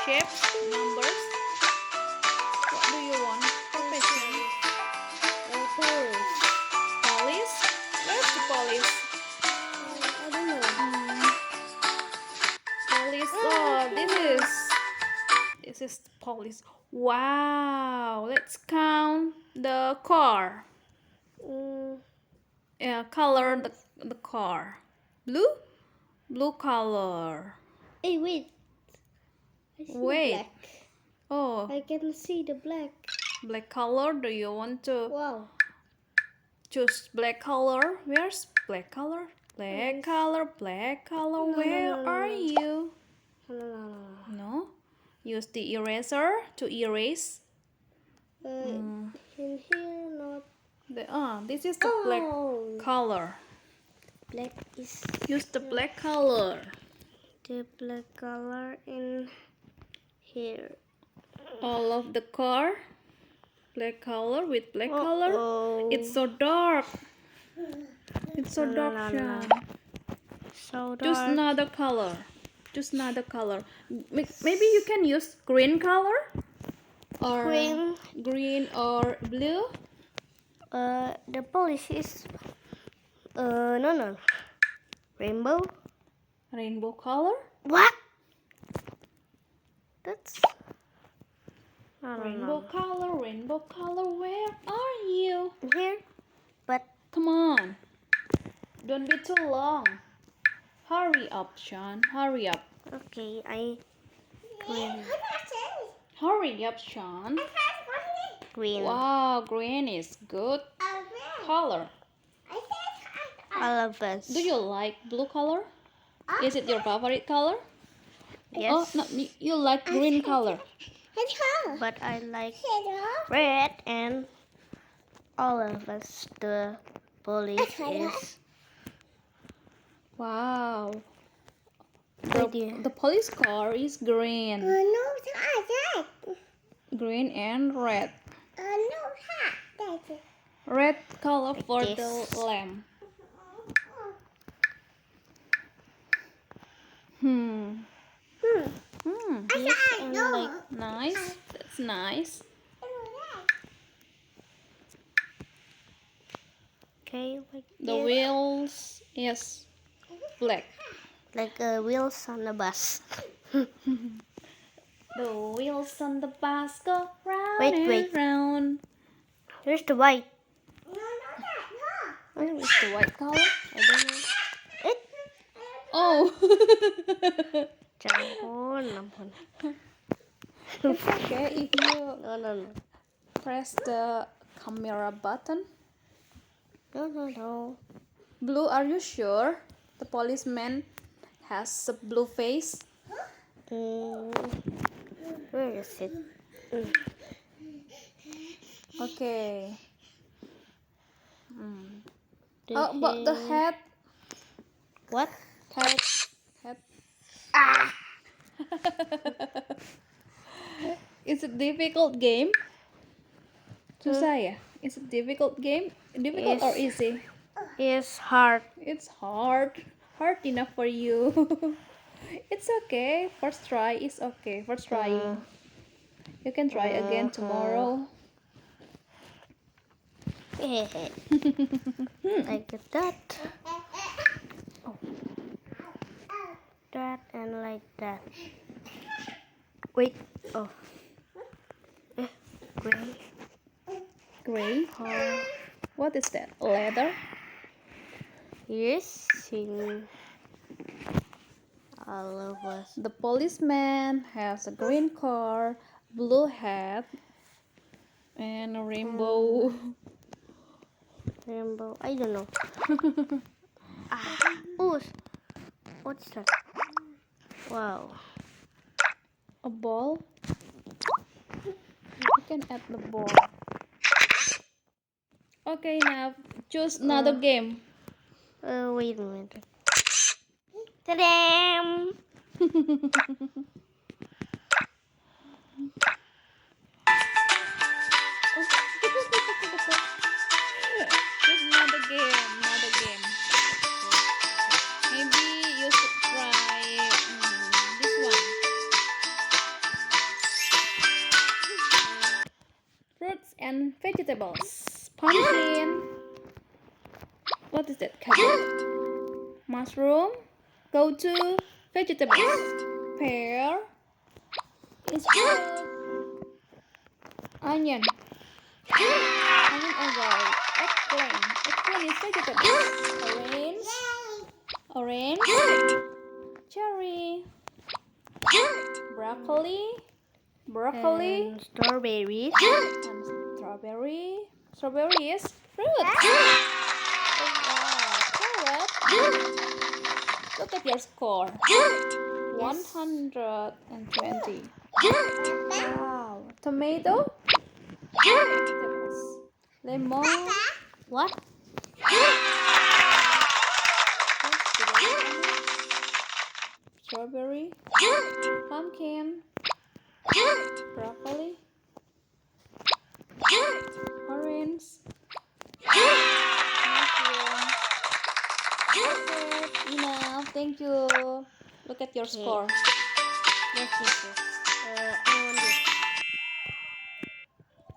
shapes, numbers. What do you want? Profession. Police. Police? Where's the police? I don't know. Police. Oh, this is the police. Wow. Let's count the car. Mm, Yeah, color the car. Blue? Blue color. hey, wait. I see Wait. black. Oh, I can see the black. black color. Do you want to Wow. choose black color? Where's black color? Black color, black color. Where are you? No. No? Use the eraser to erase. In here, not. This is the black color. Black is Use the black color. the black color in here. All of the car. Black color with black color. It's so dark. It's so dark, Sean. So dark. Choose another color. Choose another color. Maybe you can use green color or green or blue. The polish is no. Rainbow. Rainbow color. What? That's Rainbow color. Rainbow color. Where are you? here. But Come on. Don't be too long. Hurry up, Sean. Hurry up. okay, green. Hurry up, Sean. Green. Wow, green is good color. All of us. Do you like blue color? Is it your favorite color? Yes. Oh, no, you like green color. But I like red and all of us. The police is. Wow. Idea. The police car is green. Green and red. Red color for Like the this. lamp. This and like Nice. That's nice. okay, like The this. wheels is black. Like wheels on the bus. The wheels on the bus go round Wait, and wait. round. Here's the white. Where is the white color? I don't know. Oh. Ampun. It's okay if you No. press the camera button. No. Blue, are you sure? The policeman has a blue face. Where is it? Okay. How about the head? What? Head. It's a difficult game. Susah ya? It's a difficult game. Difficult or easy? It's hard. It's hard. Hard enough for you. It's okay. First try is okay. First trying. You can try again tomorrow. Like that. That and like that. Wait. Oh. Gray. Gray. What is that? Leather? Yes. All of us. The policeman has a green car, blue hat, and a rainbow. Rainbow. I don't know. What's that? Wow. A ball. You can add the ball. Okay, now choose another game. Wait a minute. Ta-dam! Choose another game. Maybe you should try this one. vegetables. Pumpkin. What is that? Cabbage. Mushroom. Go to vegetables. Pear is fruit. Onion. Onion and garlic. Eggplant. Eggplant is vegetables. Orange. Cherry. Broccoli. And strawberries. And strawberry. Strawberry is fruit. Oh, wow. Carrot. Look at your score. 120. Wow. Tomato. Vegetables. Lemon. What? Strawberry. Pumpkin. Broccoli. Orange. Mushroom. Perfect. Enough. Thank you. Look at your score. Yes, yes, yes.